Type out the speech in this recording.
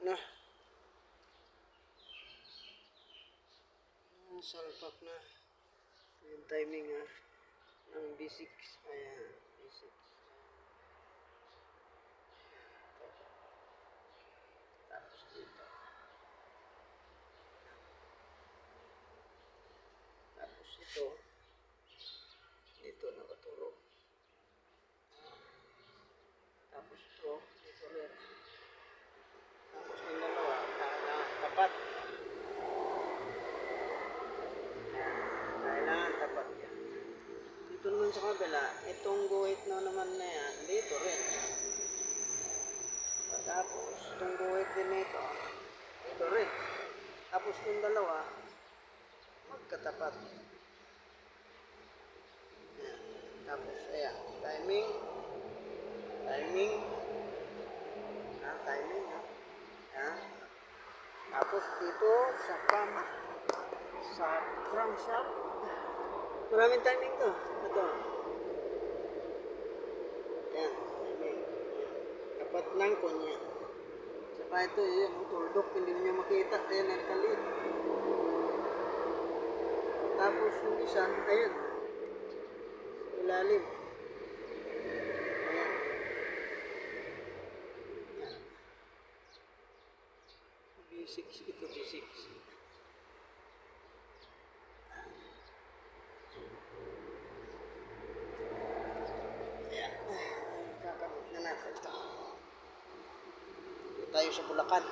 na. Salpak na. Yung timing ng B6. Ayan, B6. Tapos dito. Tapos ito. Dito nakaturo. Tapos ito. Dito rin. Tapos yung dalawa. Tapat. Kailangan tapat yan. Dito naman sa kabila, itong guhit na naman na yan, dito rin. Tapos, itong guhit din ito, dito rin. Tapos yung dalawa, magkatapat. Ayan. Tapos, ayan, timing. Timing. Timing. Ayan. Tapos dito, sa crankshaft. Maraming timing to. Ito. Ayan. Timing. Tapat lang ko niya. Saka ito, yun, tuldok. Hindi niya makita. Ayan, nakalit. Tapos yung isa, ayan. Ilalim. Ayan. Ayan. B6 ito, B6. Ayan. Kakabit na natin ito. Dito tayo sa Bulacan.